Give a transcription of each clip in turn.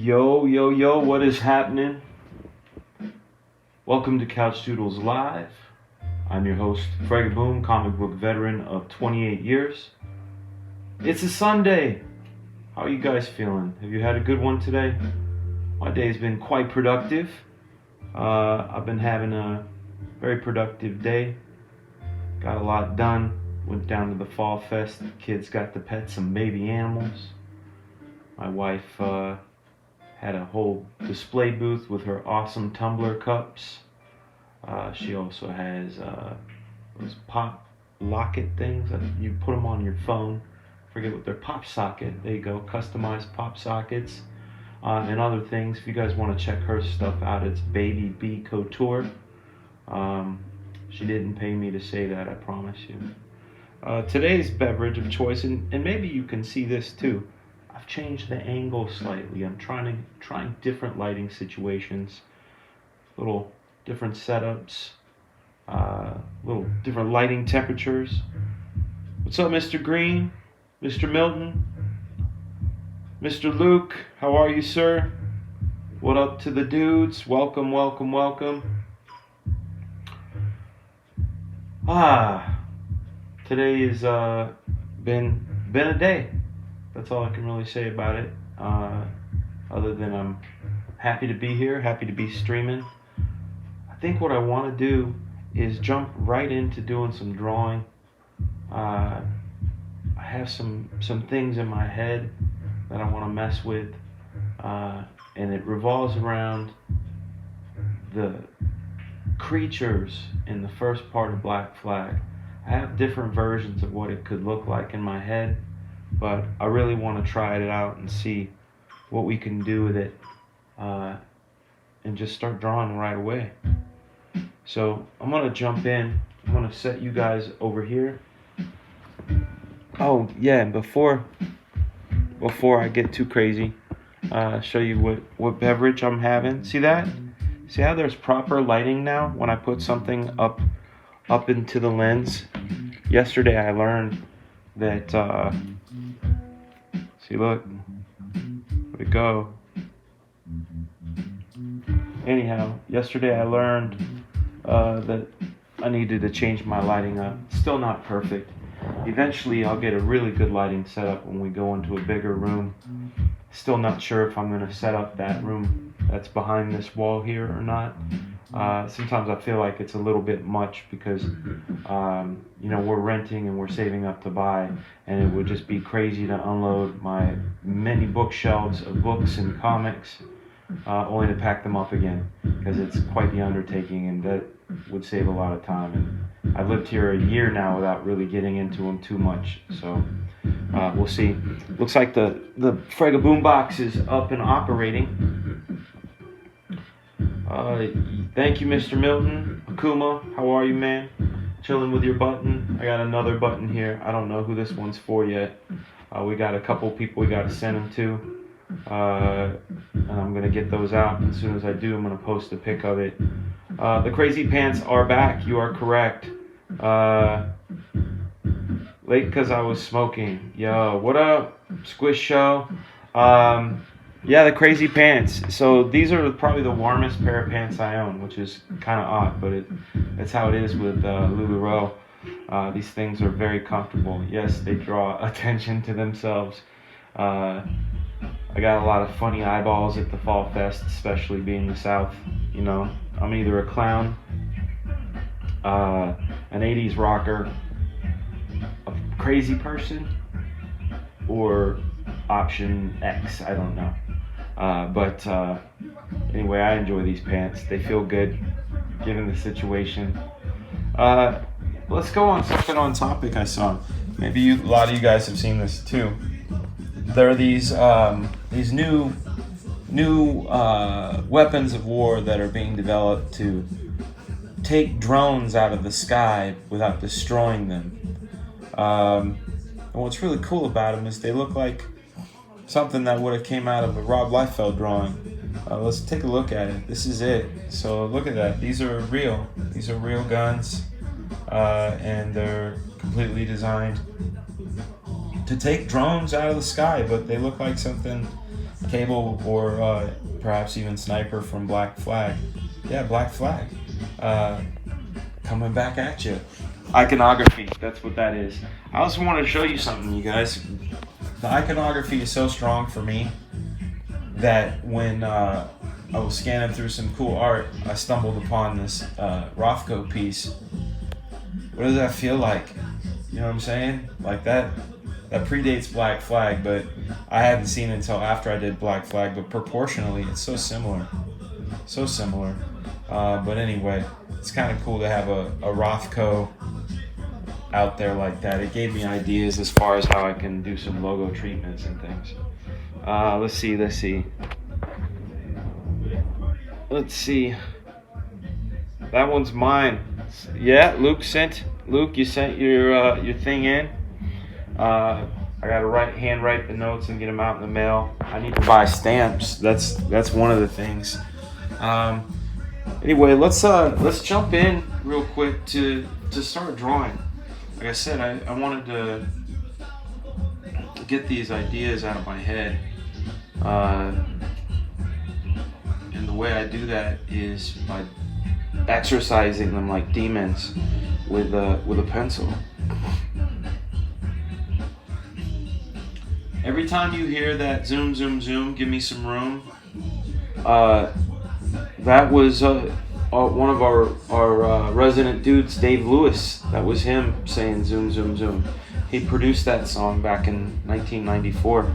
Yo, yo, yo, what is happening? Welcome to Couchdoodles Live. I'm your host, FragaBoom, comic book veteran of 28 years. It's a Sunday. How are you guys feeling? Have you had a good one today? My day's been quite productive. I've been having a very productive day. Got a lot done. Went down to the Fall Fest. The kids got to pet some baby animals. My wife had a whole display booth with her awesome tumbler cups. She also has those pop locket things that you put them on your phone. Forget what they're, pop socket. There you go, customized pop sockets and other things. If you guys want to check her stuff out, it's Baby B Couture. She didn't pay me to say that, I promise you. Today's beverage of choice, and maybe you can see this too. I've changed the angle slightly. I'm trying different lighting situations, little different setups, little different lighting temperatures. What's up, Mr. Green? Mr. Milton? Mr. Luke? How are you, sir? What up to the dudes? Welcome, welcome, welcome. Today has been a day. That's all I can really say about it, other than I'm happy to be here, happy to be streaming. I think what I want to do is jump right into doing some drawing. I have some things in my head that I want to mess with, and it revolves around the creatures in the first part of Black Flag. I have different versions of what it could look like in my head, but I really want to try it out and see what we can do with it, and just start drawing right away. So I'm going to jump in. I'm going to set you guys over here. Oh yeah, and before I get too crazy, show you what beverage I'm having. See that? See how there's proper lighting now when I put something up into the lens? Yesterday I learned that, see, look, where'd it go? Anyhow, yesterday I learned that I needed to change my lighting up. Still not perfect. Eventually I'll get a really good lighting setup when we go into a bigger room. Still not sure if I'm going to set up that room that's behind this wall here or not. Sometimes I feel like it's a little bit much because, we're renting and we're saving up to buy, and it would just be crazy to unload my many bookshelves of books and comics, only to pack them up again, because it's quite the undertaking, and that would save a lot of time. And I've lived here a year now without really getting into them too much, so we'll see. Looks like the FragaBoom box is up and operating. Thank you, Mr. Milton. Akuma, how are you, man? Chilling with your button. I got another button here. I don't know who this one's for yet. We got a couple people we got to send them to. And I'm going to get those out. As soon as I do, I'm going to post a pic of it. The Crazy Pants are back. You are correct. Late because I was smoking. Yo, what up? Squish Show. Yeah, the Crazy Pants. So these are probably the warmest pair of pants I own, which is kind of odd, but it's how it is with LuLaRoe. These things are very comfortable. Yes, they draw attention to themselves. I got a lot of funny eyeballs at the Fall Fest, especially being the South. You know, I'm either a clown, an 80s rocker, a crazy person, or option X. I don't know. But anyway, I enjoy these pants. They feel good, given the situation. Let's go on something on topic I saw. Maybe a lot of you guys have seen this too. There are these new weapons of war that are being developed to take drones out of the sky without destroying them. And what's really cool about them is they look like something that would have came out of a Rob Liefeld drawing. Let's take a look at it. This is it. So look at that. These are real. These are real guns, and they're completely designed to take drones out of the sky, but they look like something Cable or perhaps even Sniper from Black Flag. Yeah, Black Flag. Coming back at you. Iconography, that's what that is. I also want to show you something, you guys. The iconography is so strong for me that when I was scanning through some cool art, I stumbled upon this Rothko piece. What does that feel like? You know what I'm saying? Like that predates Black Flag, but I hadn't seen it until after I did Black Flag, but proportionally it's so similar. So similar. But anyway, it's kind of cool to have a Rothko out there like that. It gave me ideas as far as how I can do some logo treatments and things. Let's see. That one's mine. Yeah, Luke, you sent your thing in. I gotta handwrite the notes and get them out in the mail. I need to buy stamps. That's one of the things. Anyway, let's jump in real quick to start drawing. Like I said, I wanted to get these ideas out of my head, and the way I do that is by exercising them like demons with a pencil. Every time you hear that zoom, zoom, zoom, give me some room, that was one of our resident dudes, Dave Lewis. That was him saying zoom, zoom, zoom. He produced that song back in 1994.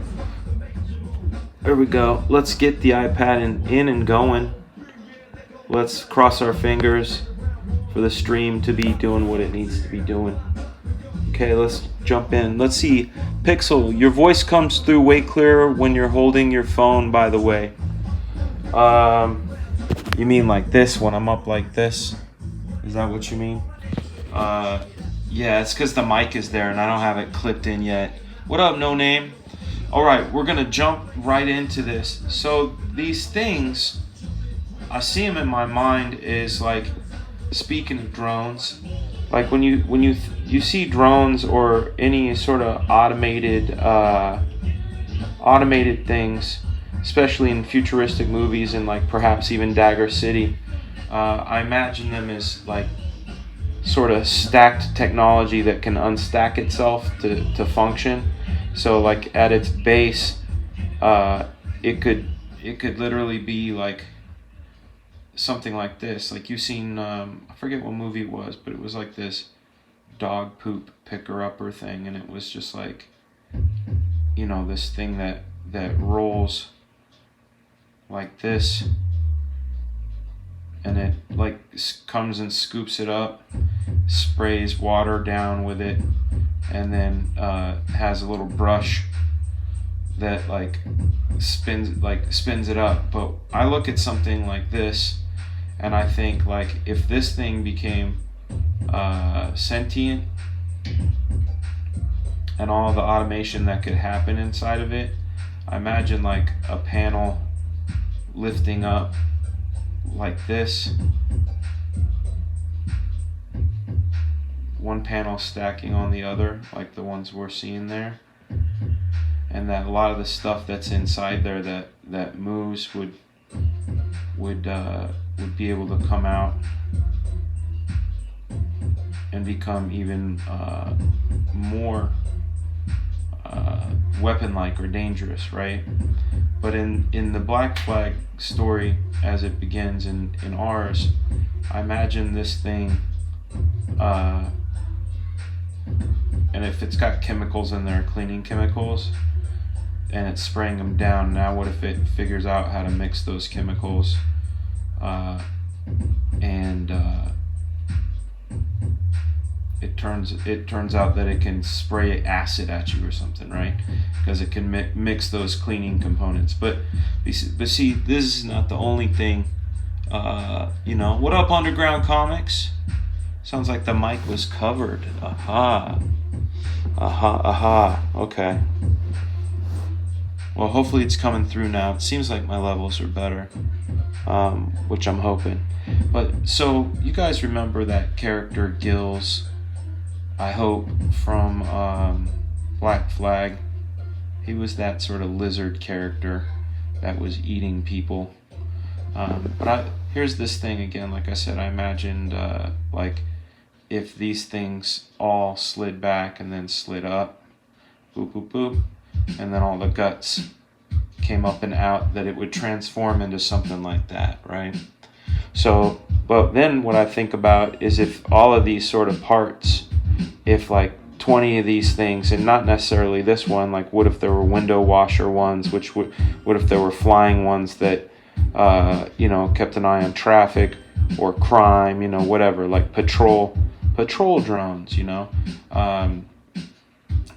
There we go. Let's get the iPad in and going. Let's cross our fingers for the stream to be doing what it needs to be doing. Okay, let's jump in. Let's see. Pixel, your voice comes through way clearer when you're holding your phone, by the way. You mean like this, when I'm up like this? Is that what you mean? Yeah, it's because the mic is there and I don't have it clipped in yet. What up, No Name? Alright, we're going to jump right into this. So these things, I see them in my mind is like, speaking of drones, like when you see drones or any sort of automated things, especially in futuristic movies and like perhaps even Dagger City, I imagine them as like sort of stacked technology that can unstack itself to function. So like at its base, it could literally be like something like this. Like you've seen, I forget what movie it was, but it was like this dog poop picker-upper thing, and it was just like, you know, this thing that rolls like this, and it like comes and scoops it up, sprays water down with it, and then has a little brush that like spins it up. But I look at something like this and I think, like, if this thing became sentient and all the automation that could happen inside of it, I imagine like a panel lifting up like this, one panel stacking on the other, like the ones we're seeing there, and that a lot of the stuff that's inside there that moves would be able to come out and become even more weapon-like or dangerous, right? But in the Black Flag story, as it begins in ours, I imagine this thing, and if it's got chemicals in there, cleaning chemicals, and it's spraying them down, now what if it figures out how to mix those chemicals, and it turns out that it can spray acid at you or something, right? Because it can mix those cleaning components. But see, this is not the only thing. You know, what up, Underground Comics? Sounds like the mic was covered. Aha. Okay. Well, hopefully it's coming through now. It seems like my levels are better, which I'm hoping. But so you guys remember that character Gills, I hope, from Black Flag. He was that sort of lizard character that was eating people. But here's this thing again. Like I said, I imagined like if these things all slid back and then slid up, boop boop boop, and then all the guts came up and out, that it would transform into something like that, right? So, but then what I think about is if all of these sort of parts, if like 20 of these things, and not necessarily this one, like what if there were window washer ones, what if there were flying ones that, kept an eye on traffic or crime, whatever, like patrol drones,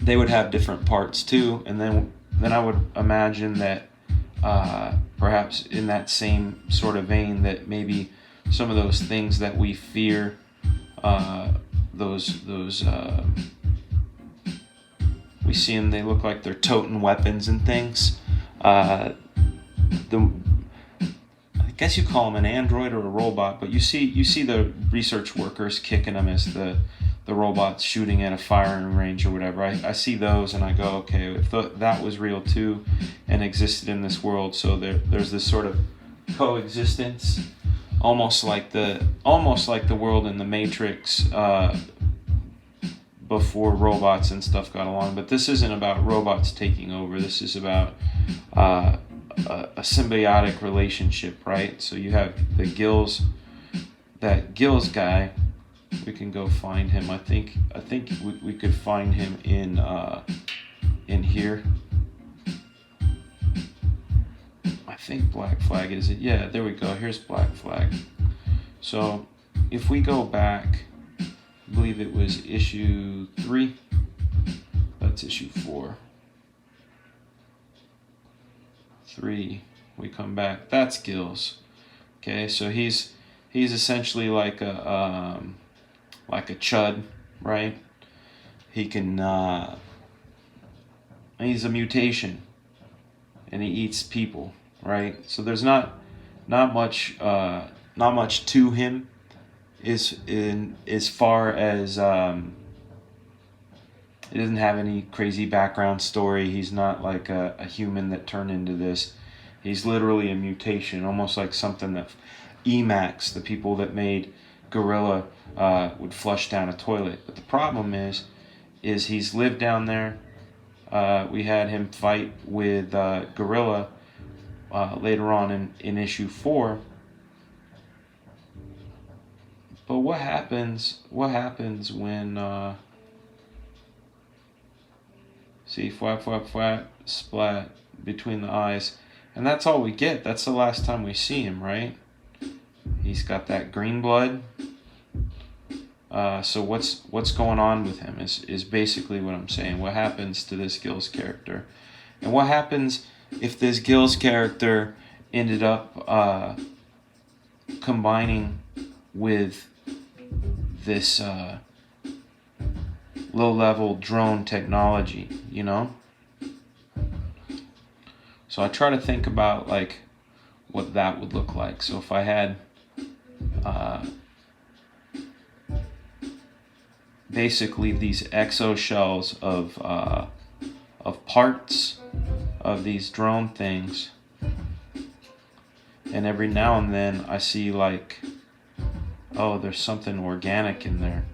they would have different parts too. And then I would imagine that perhaps in that same sort of vein, that maybe some of those things that we fear, we see them, they look like they're toting weapons and things. I guess you call them an android or a robot, but you see the research workers kicking them as the robots shooting at a firing range or whatever. I see those and I go, okay, if that was real too and existed in this world, so there's this sort of coexistence, almost like the world in the Matrix before robots and stuff got along. But this isn't about robots taking over. This is about a symbiotic relationship, right? So you have that Gills guy. We can go find him. I think we could find him in here. I think Black Flag is it. Yeah, there we go. Here's Black Flag. So if we go back, I believe it was issue 3. That's issue 4. 3. We come back. That's Gills. Okay, so he's essentially like a chud, right? He can he's a mutation, and he eats people, right? So there's not much to him as far as he doesn't have any crazy background story. He's not like a human that turned into this. He's literally a mutation, almost like something that Emacs, the people that made Gorilla, would flush down a toilet. But the problem is he's lived down there. We had him fight with Gorilla later on in issue 4. But what happens when see, flap flap flap, splat between the eyes, and that's all we get. That's the last time we see him, right? He's got that green blood. So what's going on with him is basically what I'm saying. What happens to this Gills character, and what happens if this Gills character ended up combining with this low-level drone technology, So I try to think about like what that would look like. So if I had basically these exoshells of parts of these drone things, and every now and then I see like, oh, there's something organic in there.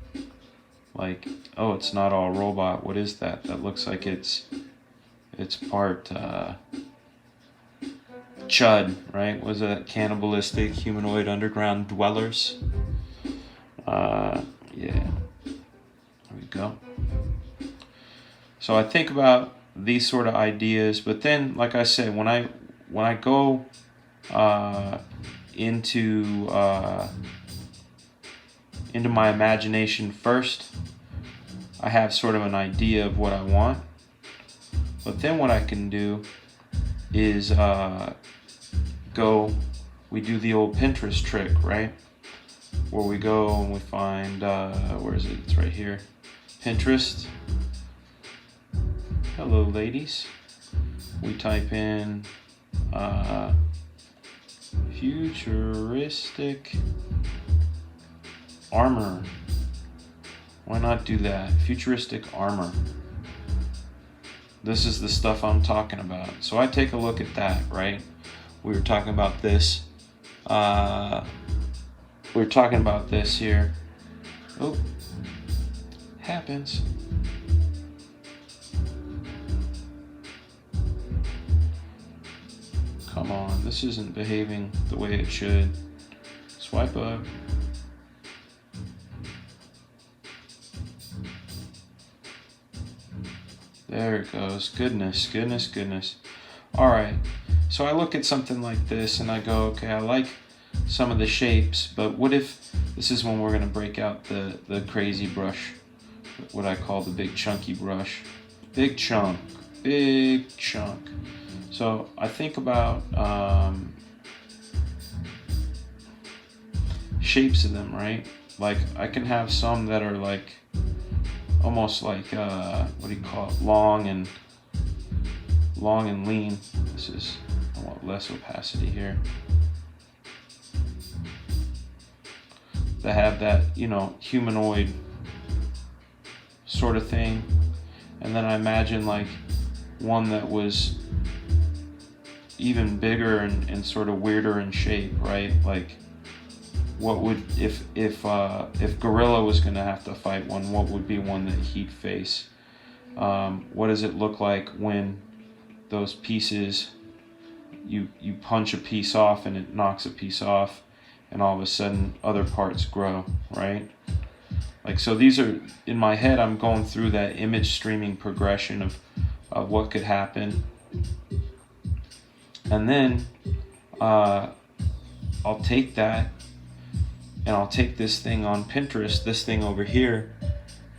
Like, oh, it's not all robot. What is that? That looks like it's part chud, right? Was it cannibalistic humanoid underground dwellers? Yeah. There we go. So I think about these sort of ideas, but then, like I said, when I go into my imagination first, I have sort of an idea of what I want. But then what I can do is we do the old Pinterest trick, right? Where we go and we find, where is it? It's right here. Pinterest. Hello, ladies. We type in futuristic armor. Why not do that? Futuristic armor. This is the stuff I'm talking about. So I take a look at that, right? We were talking about this. We were talking about this here. Oh, happens. Come on, this isn't behaving the way it should. Swipe up. There it goes. Goodness, goodness, goodness. All right. So I look at something like this and I go, okay, I like some of the shapes, but what if this is when we're going to break out the crazy brush, what I call the big chunky brush. Big chunk. Big chunk. So I think about shapes of them, right? Like I can have some that are like almost like what do you call it? Long and lean. This is, I want less opacity here. That have that, you know, humanoid sort of thing. And then I imagine like one that was even bigger and sort of weirder in shape, right? Like what would, if Gorilla was gonna have to fight one, what would be one that he'd face? What does it look like when those pieces, you punch a piece off and it knocks a piece off, and all of a sudden other parts grow, right? Like, so these are, in my head, I'm going through that image streaming progression of what could happen. And then I'll take that and I'll take this thing on Pinterest, this thing over here,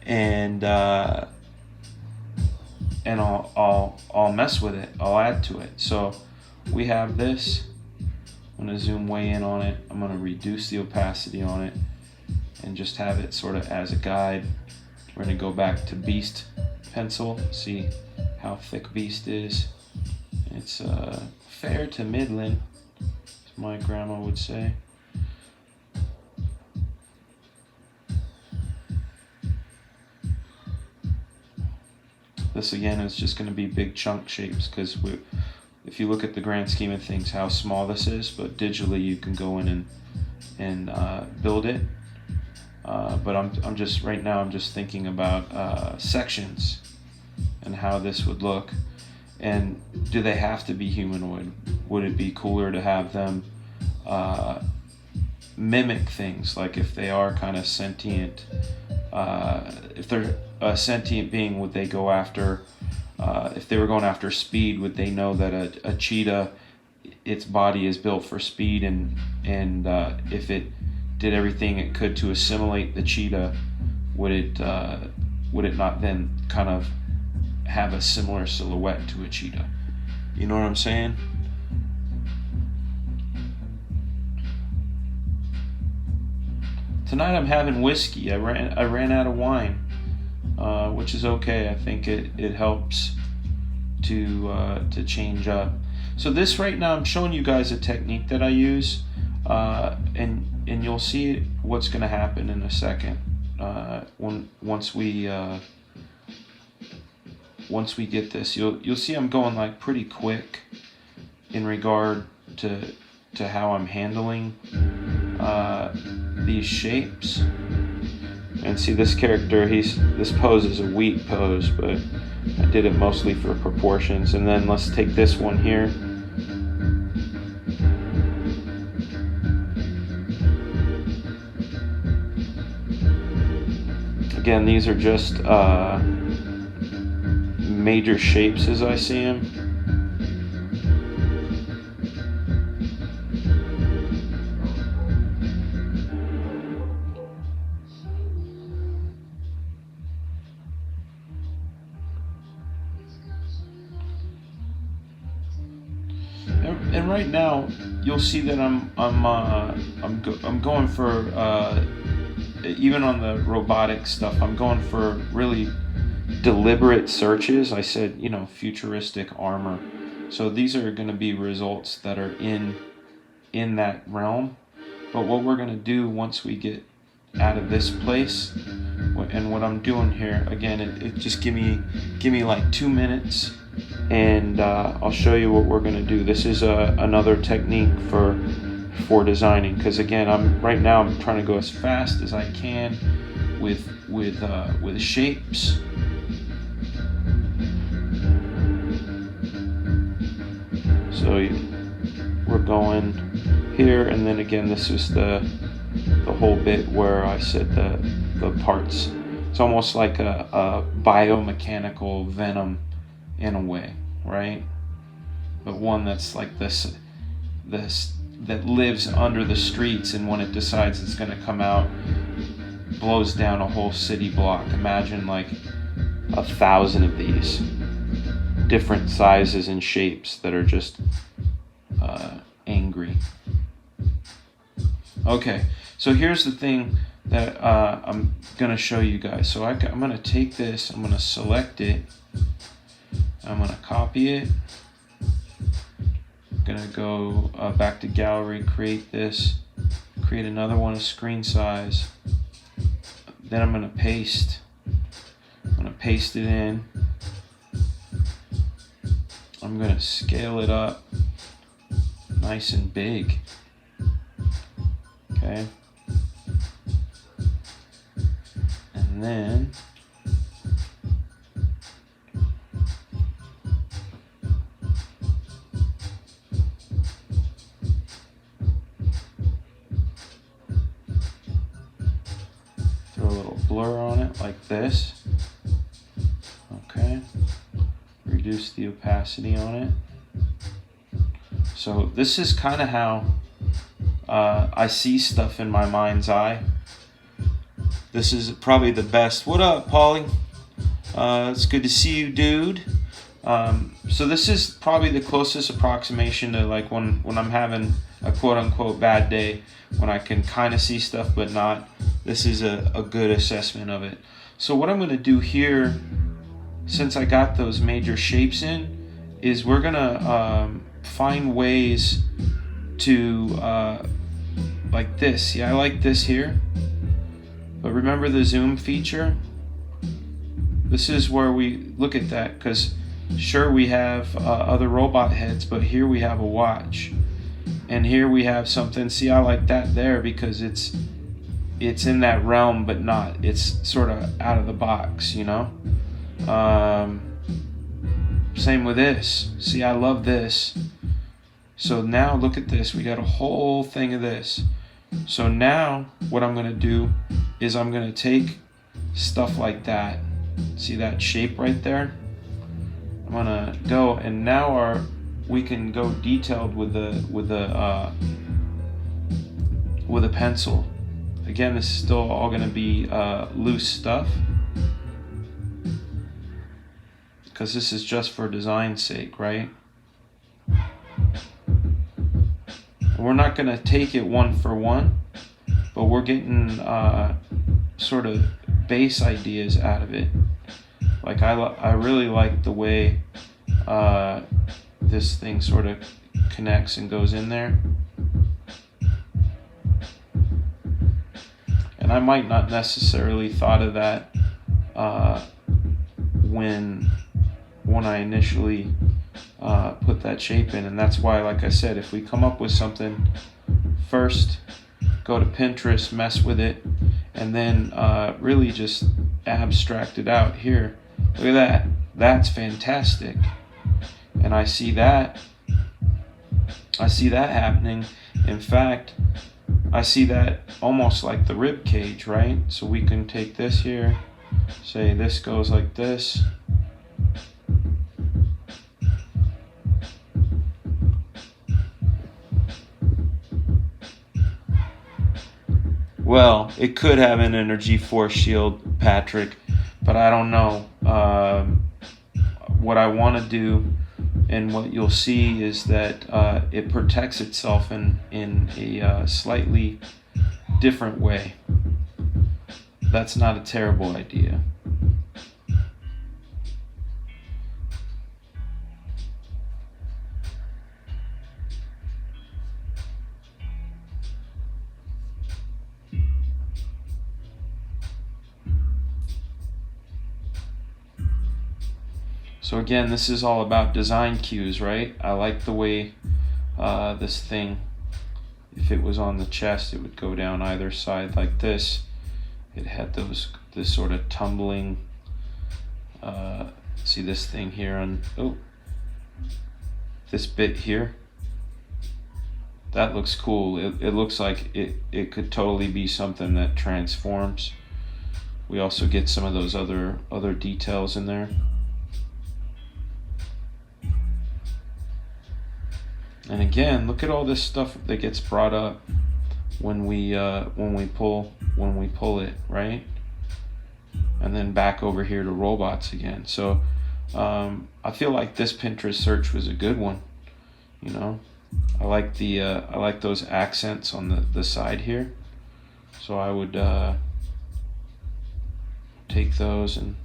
and I'll mess with it. I'll add to it. So we have this. I'm going to zoom way in on it. I'm going to reduce the opacity on it and just have it sort of as a guide. We're going to go back to Beast pencil, see how thick Beast is. It's fair to middling, as my grandma would say. This again is just going to be big chunk shapes, because if you look at the grand scheme of things, how small this is, but digitally you can go in and build it. But I'm just right now I'm just thinking about sections and how this would look. And do they have to be humanoid? Would it be cooler to have them mimic things, like if they are kind of sentient? If they're a sentient being, would they go after, if they were going after speed, would they know that a cheetah, its body is built for speed, and if it did everything it could to assimilate the cheetah, would it not then kind of have a similar silhouette to a cheetah? You know what I'm saying? Tonight I'm having whiskey. I ran out of wine, which is okay. I think it helps to change up. So this right now, I'm showing you guys a technique that I use, and you'll see what's going to happen in a second. Once we get this, you'll see I'm going like pretty quick in regard to how I'm handling these shapes. And see, this character, this pose is a wheat pose, but I did it mostly for proportions. And then let's take this one here. Again, these are just major shapes as I see them. And right now, you'll see that I'm going for even on the robotic stuff, I'm going for really deliberate searches. I said, you know, futuristic armor. So these are going to be results that are in that realm. But what we're going to do once we get out of this place, and what I'm doing here, again, it just give me like 2 minutes, and I'll show you what we're gonna do. This is another technique for designing, because again, right now I'm trying to go as fast as I can with shapes. So we're going here, and then again, this is the whole bit where I said the parts. It's almost like a biomechanical venom in a way, right? But one that's like this that lives under the streets, and when it decides it's going to come out, blows down a whole city block. Imagine like 1,000 of these different sizes and shapes that are just angry. Okay, so here's the thing that I'm gonna show you guys. So I'm gonna take this, I'm gonna select it, I'm gonna copy it, I'm gonna go back to gallery, create this, create another one of screen size, then I'm gonna paste it in, I'm gonna scale it up nice and big. Okay, and then throw a little blur on it like this. Okay, reduce the opacity on it. So this is kind of how I see stuff in my mind's eye. This is probably the best. What up, Paulie? It's good to see you, dude. So this is probably the closest approximation to like when I'm having a quote-unquote bad day, when I can kind of see stuff but not. This is a good assessment of it. So what I'm going to do here, since I got those major shapes in, is we're going to find ways to like this. See, I like this here, but remember the zoom feature? This is where we look at that, because sure, we have other robot heads, but here we have a watch, and here we have something. See, I like that there because it's in that realm, but not. It's sort of out of the box, you know. Same with this. See, I love this. So now look at this. We got a whole thing of this. So now what I'm going to do is I'm going to take stuff like that. See that shape right there? I'm going to go, and now we can go detailed with a pencil. Again, this is still all going to be loose stuff, because this is just for design's sake, right? We're not going to take it one for one, but we're getting sort of base ideas out of it. Like I really like the way this thing sort of connects and goes in there. And I might not necessarily thought of that when I initially put that shape in, and that's why, like I said, if we come up with something first, go to Pinterest, mess with it, and then really just abstract it out. Here, look at that. That's fantastic, and I see that happening. In fact, I see that almost like the rib cage, right? So we can take this here, say this goes like this. Well, it could have an energy force shield, Patrick, but I don't know. What I want to do, and what you'll see, is that it protects itself in a slightly different way. That's not a terrible idea. So again, this is all about design cues, right? I like the way this thing, if it was on the chest, it would go down either side like this. It had this sort of tumbling, see this thing here on, oh, this bit here. That looks cool. It looks like it could totally be something that transforms. We also get some of those other details in there. And again, look at all this stuff that gets brought up when we pull it, right? And then back over here to robots again. So I feel like this Pinterest search was a good one. You know, I like those accents on the side here. So I would take those and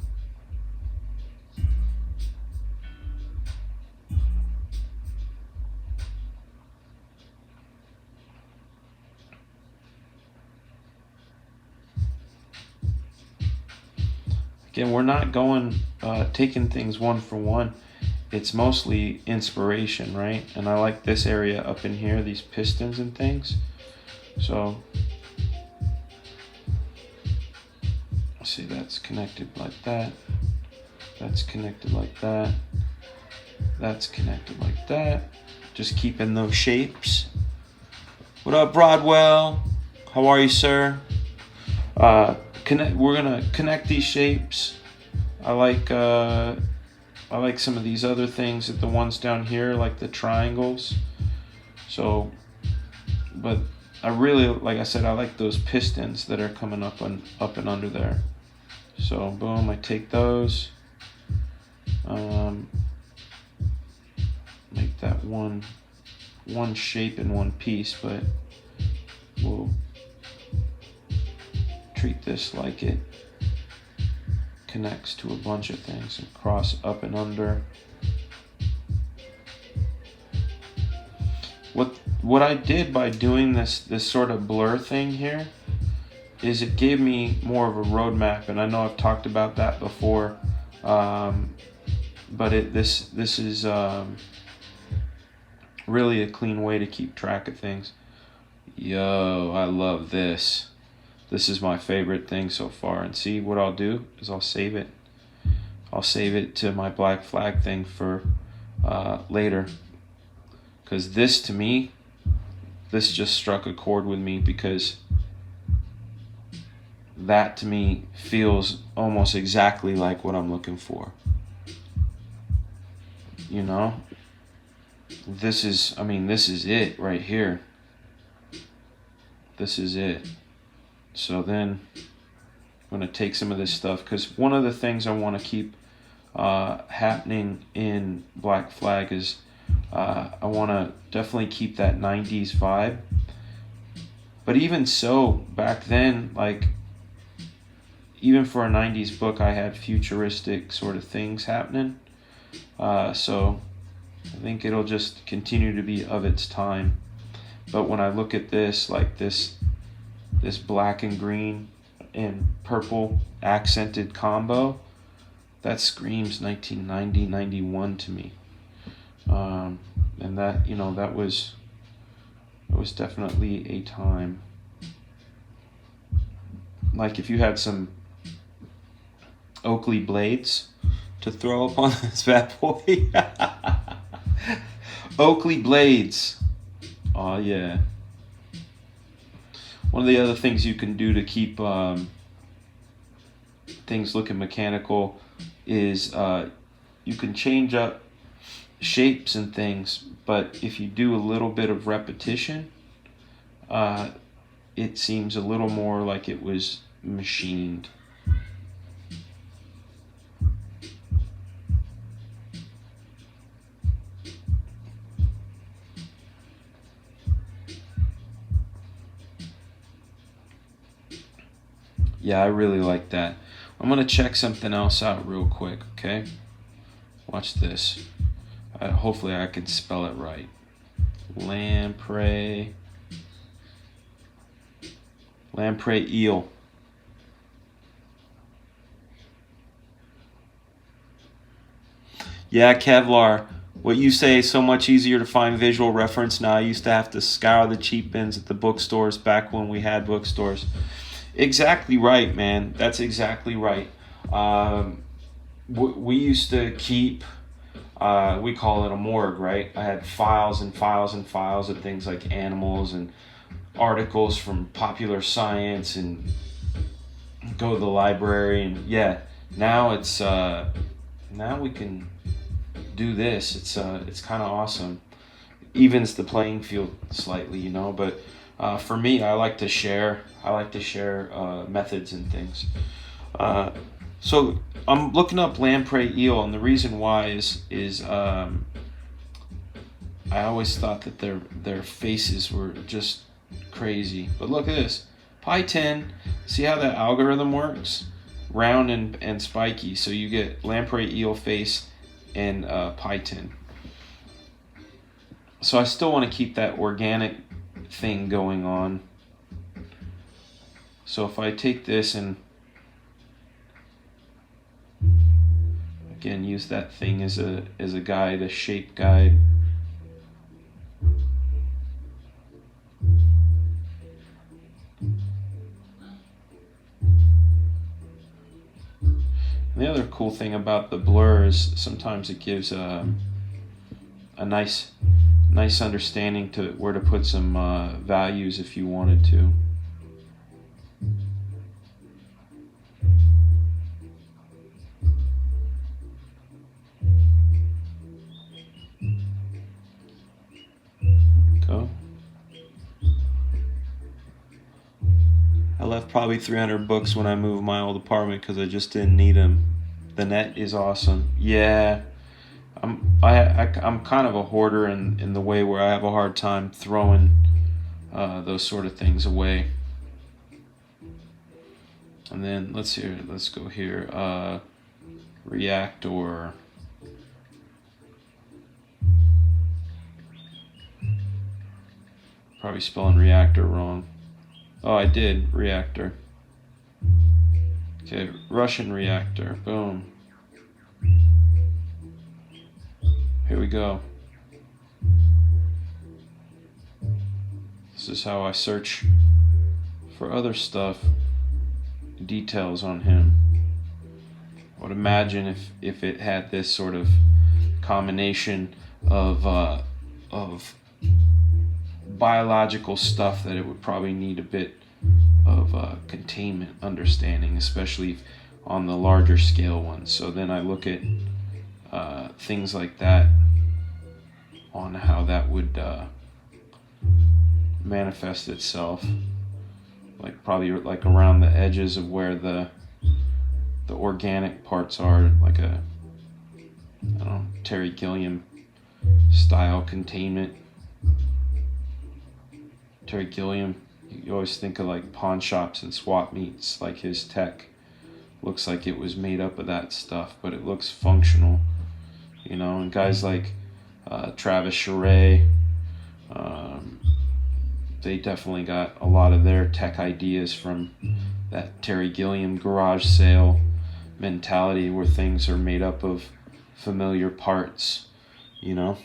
again, we're not going taking things one for one. It's mostly inspiration, right? And I like this area up in here, these pistons and things. So see, that's connected like that. That's connected like that. That's connected like that. Just keeping those shapes. What up, Broadwell? How are you, sir? We're gonna connect these shapes. I like some of these other things, the ones down here, like the triangles. So, but I really, like I said, I like those pistons that are coming up and under there. So boom, I take those, make that one shape in one piece, but we'll treat this like it connects to a bunch of things and cross up and under. What I did by doing this sort of blur thing here is it gave me more of a roadmap, and I know I've talked about that before, but this is really a clean way to keep track of things. Yo, I love this. This is my favorite thing so far. And see, what I'll do is I'll save it. I'll save it to my black flag thing for later. Because this, to me, this just struck a chord with me, because that to me feels almost exactly like what I'm looking for. You know? This is it right here. This is it. So then I'm going to take some of this stuff, because one of the things I want to keep happening in Black Flag is I want to definitely keep that 90s vibe. But even so, back then, like, even for a 90s book, I had futuristic sort of things happening. So I think it'll just continue to be of its time. But when I look at this, like this black and green and purple accented combo, that screams 1990, 91 to me. And that, you know, that was definitely a time. Like if you had some Oakley blades to throw up on this bad boy. Oakley blades. Oh yeah. One of the other things you can do to keep things looking mechanical is you can change up shapes and things, but if you do a little bit of repetition, it seems a little more like it was machined. Yeah, I really like that. I'm going to check something else out real quick, okay? Watch this. Hopefully I can spell it right. Lamprey eel. Yeah, Kevlar. What you say is so much easier to find visual reference now. I used to have to scour the cheap bins at the bookstores back when we had bookstores. Exactly right, man. That's exactly right. We used to keep, we call it a morgue, right? I had files and files and files of things like animals and articles from Popular Science, and go to the library. And yeah, now it's now we can do this. It's kind of awesome. Evens the playing field slightly, you know. But for me, I like to share. I like to share methods and things. So I'm looking up lamprey eel, and the reason why is I always thought that their faces were just crazy. But look at this, pi 10. See how that algorithm works? Round and spiky. So you get lamprey eel face and pi 10. So I still want to keep that organic thing going on. So if I take this and again use that thing as a guide, a shape guide. And the other cool thing about the blur is sometimes it gives a nice understanding to where to put some values if you wanted to. Go. I left probably 300 books when I moved my old apartment because I just didn't need them. The net is awesome. Yeah, I'm kind of a hoarder in the way where I have a hard time throwing those sort of things away. And then let's go here. Reactor. Probably spelling reactor wrong. Oh, I did. Reactor. Okay, Russian reactor. Boom. Here we go. This is how I search for other stuff, details on him. I would imagine if it had this sort of combination of biological stuff, that it would probably need a bit of containment understanding, especially on the larger scale ones. So then I look at things like that on how that would manifest itself, like probably like around the edges of where the organic parts are, like a, I don't know, Terry Gilliam style containment. Terry Gilliam, you always think of like pawn shops and swap meets, like his tech looks like it was made up of that stuff, but it looks functional, you know. And guys like Travis Charest, they definitely got a lot of their tech ideas from that Terry Gilliam garage sale mentality, where things are made up of familiar parts, you know.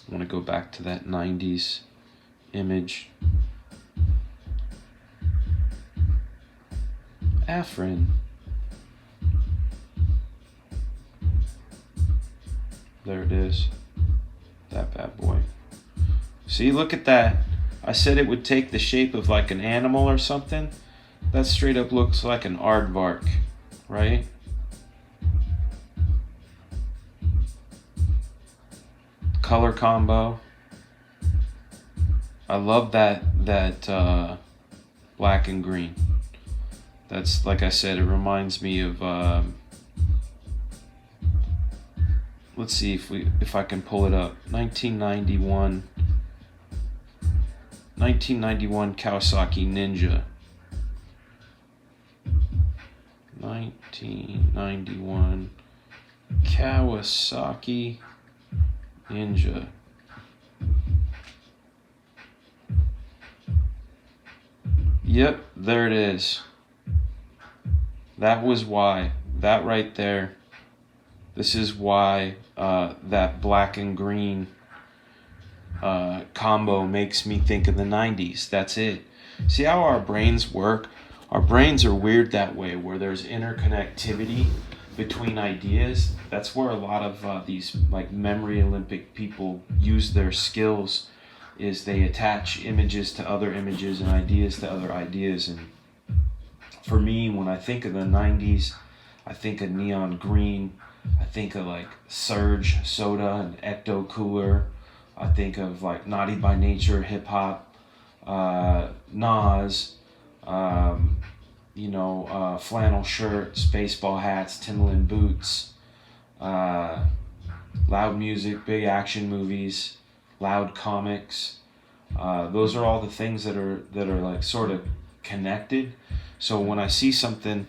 I want to go back to that 90s image. Afrin. There it is. That bad boy. See, look at that. I said it would take the shape of like an animal or something. That straight up looks like an aardvark, right? Color combo. I love that black and green. That's, like I said, it reminds me of let's see if I can pull it up. 1991 Kawasaki Ninja. 1991 Kawasaki Ninja. Yep, there it is. That was why. That right there. This is why that black and green combo makes me think of the 90s. That's it. See how our brains work? Our brains are weird that way, where there's interconnectivity between ideas. That's where a lot of these like memory Olympic people use their skills, is they attach images to other images and ideas to other ideas. And for me, when I think of the 90s, I think of neon green. I think of like Surge Soda and Ecto Cooler. I think of like Naughty by Nature, hip hop, Nas, flannel shirts, baseball hats, Timberland boots, loud music, big action movies, loud comics. Those are all the things that are like sort of connected. So when I see something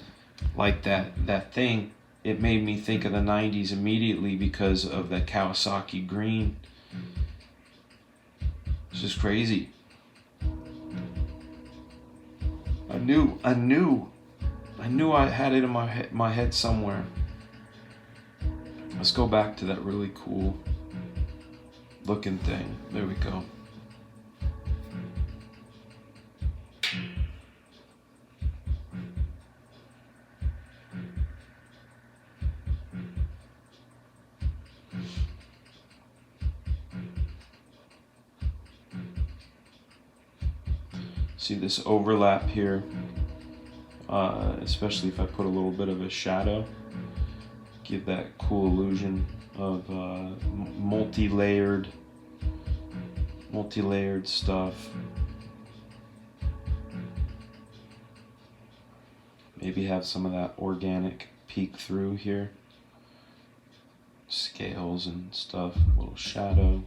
like that thing, it made me think of the 90s immediately because of the Kawasaki green. It's just crazy. I knew I had it in my head somewhere. Let's go back to that really cool looking thing. There we go. See this overlap here, especially if I put a little bit of a shadow, give that cool illusion of multi-layered stuff. Maybe have some of that organic peek through here, scales and stuff, a little shadow.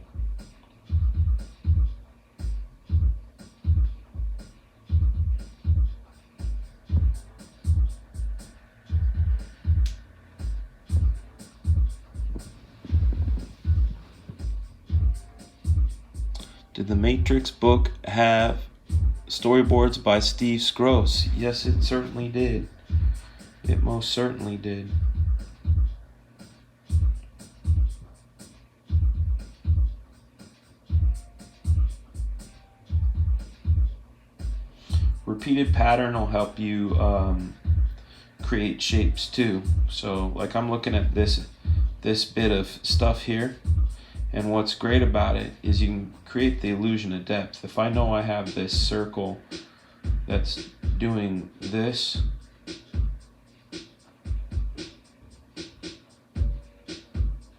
Did the Matrix book have storyboards by Steve Skroce? Yes, it certainly did. It most certainly did. Repeated pattern will help you create shapes too. So like I'm looking at this bit of stuff here, and what's great about it is you can create the illusion of depth. If I know I have this circle that's doing this,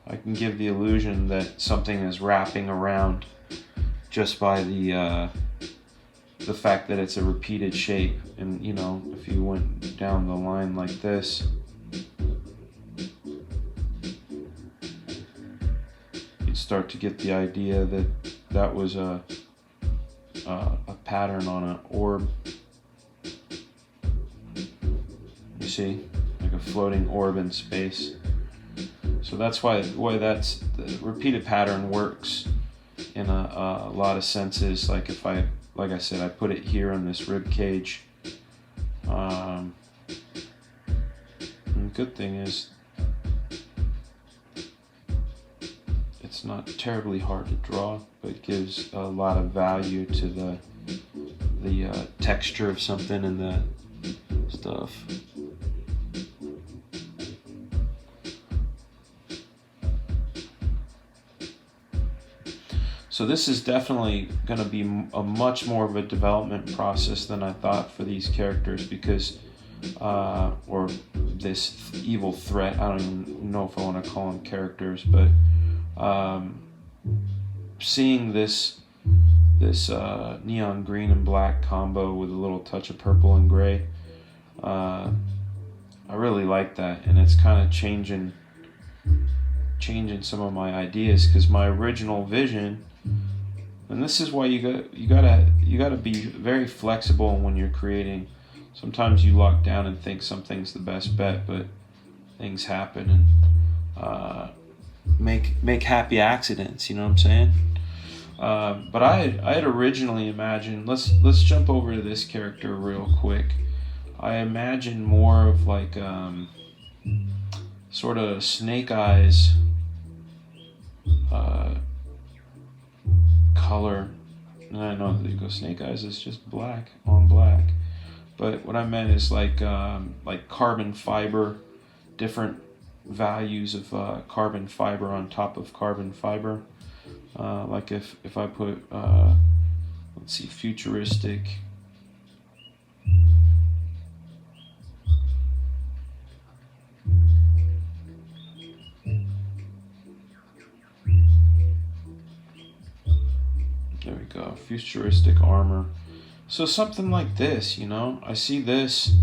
I can give the illusion that something is wrapping around just by the fact that it's a repeated shape. And you know, if you went down the line like this, you'd start to get the idea that that was a pattern on an orb. You see, like a floating orb in space. So that's why that's the repeated pattern works in a lot of senses. Like if like I said, I put it here on this rib cage. And the good thing is, it's not terribly hard to draw, but it gives a lot of value to the texture of something and the stuff. So this is definitely going to be a much more of a development process than I thought for these characters, because or this evil threat. I don't even know if I want to call them characters, but seeing this neon green and black combo with a little touch of purple and gray, I really like that, and it's kind of changing some of my ideas, because my original vision, and this is why you gotta be very flexible when you're creating. Sometimes you lock down and think something's the best bet, but things happen, and make happy accidents. You know what I'm saying? But I had originally imagined. Let's jump over to this character real quick. I imagine more of like sort of snake eyes color. And I know that you go snake eyes is just black on black, but what I meant is like carbon fiber, different values of carbon fiber on top of carbon fiber. Like if I put let's see, futuristic. There we go, futuristic armor. So something like this, you know, I see this,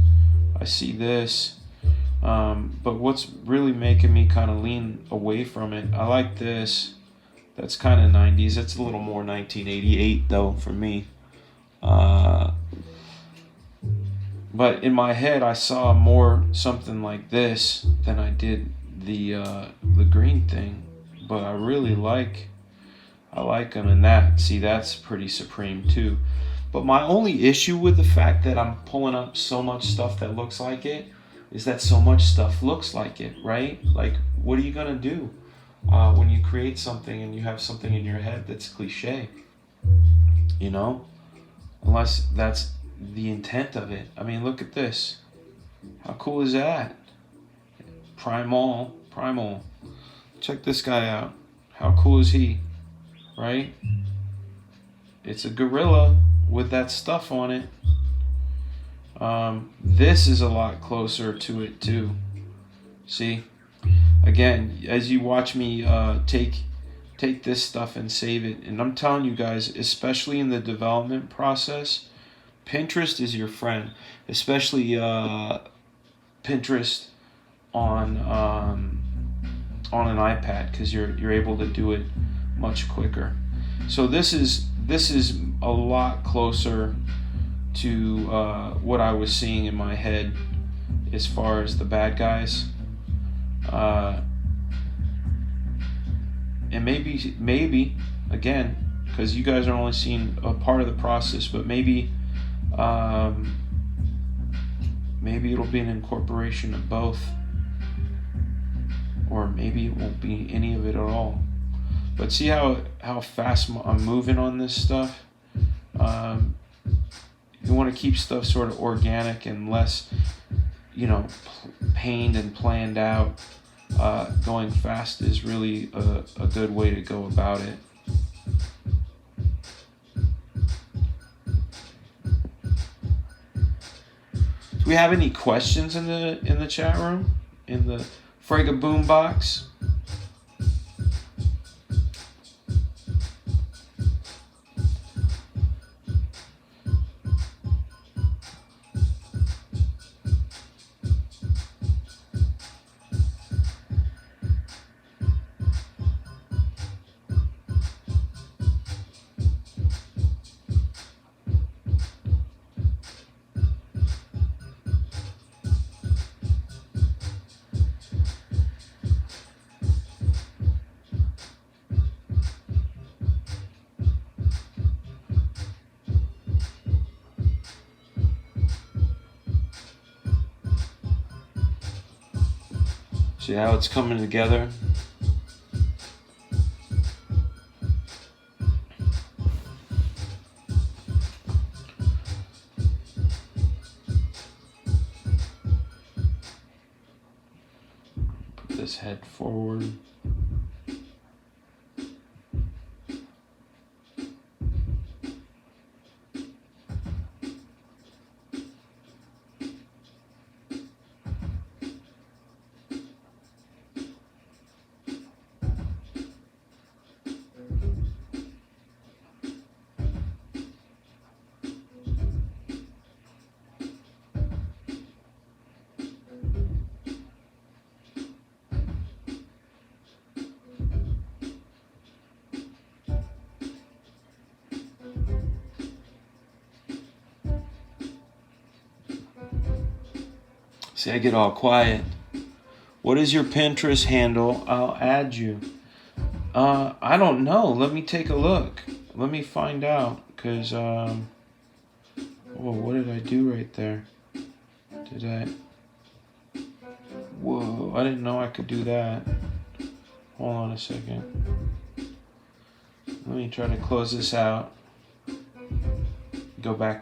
but what's really making me kind of lean away from it, I like this. That's kind of 90s. It's a little more 1988 though for me. But in my head, I saw more something like this than I did the green thing. But I really like them in that. See, that's pretty supreme too. But my only issue with the fact that I'm pulling up so much stuff that looks like it is that so much stuff looks like it, right? Like, what are you gonna do when you create something and you have something in your head that's cliche? You know, unless that's the intent of it. I mean, look at this. How cool is that? Primal. Check this guy out. How cool is he? Right? It's a gorilla with that stuff on it. This is a lot closer to it too. See? Again, as you watch me take this stuff and save it, and I'm telling you guys, especially in the development process, Pinterest is your friend. Especially Pinterest on an iPad, because you're able to do it much quicker. So this is a lot closer to what I was seeing in my head as far as the bad guys. And maybe again, because you guys are only seeing a part of the process, but maybe it'll be an incorporation of both, or maybe it won't be any of it at all. But see how fast I'm moving on this stuff? You want to keep stuff sort of organic and less, pained and planned out. Going fast is really a good way to go about it. Do we have any questions in the chat room? In the FragaBoom box? See how it's coming together? Put this head forward. See, I get all quiet. What is your Pinterest handle? I'll add you. I don't know. Let me take a look. Let me find out. Because, what did I do right there? Did I? Whoa, I didn't know I could do that. Hold on a second. Let me try to close this out. Go back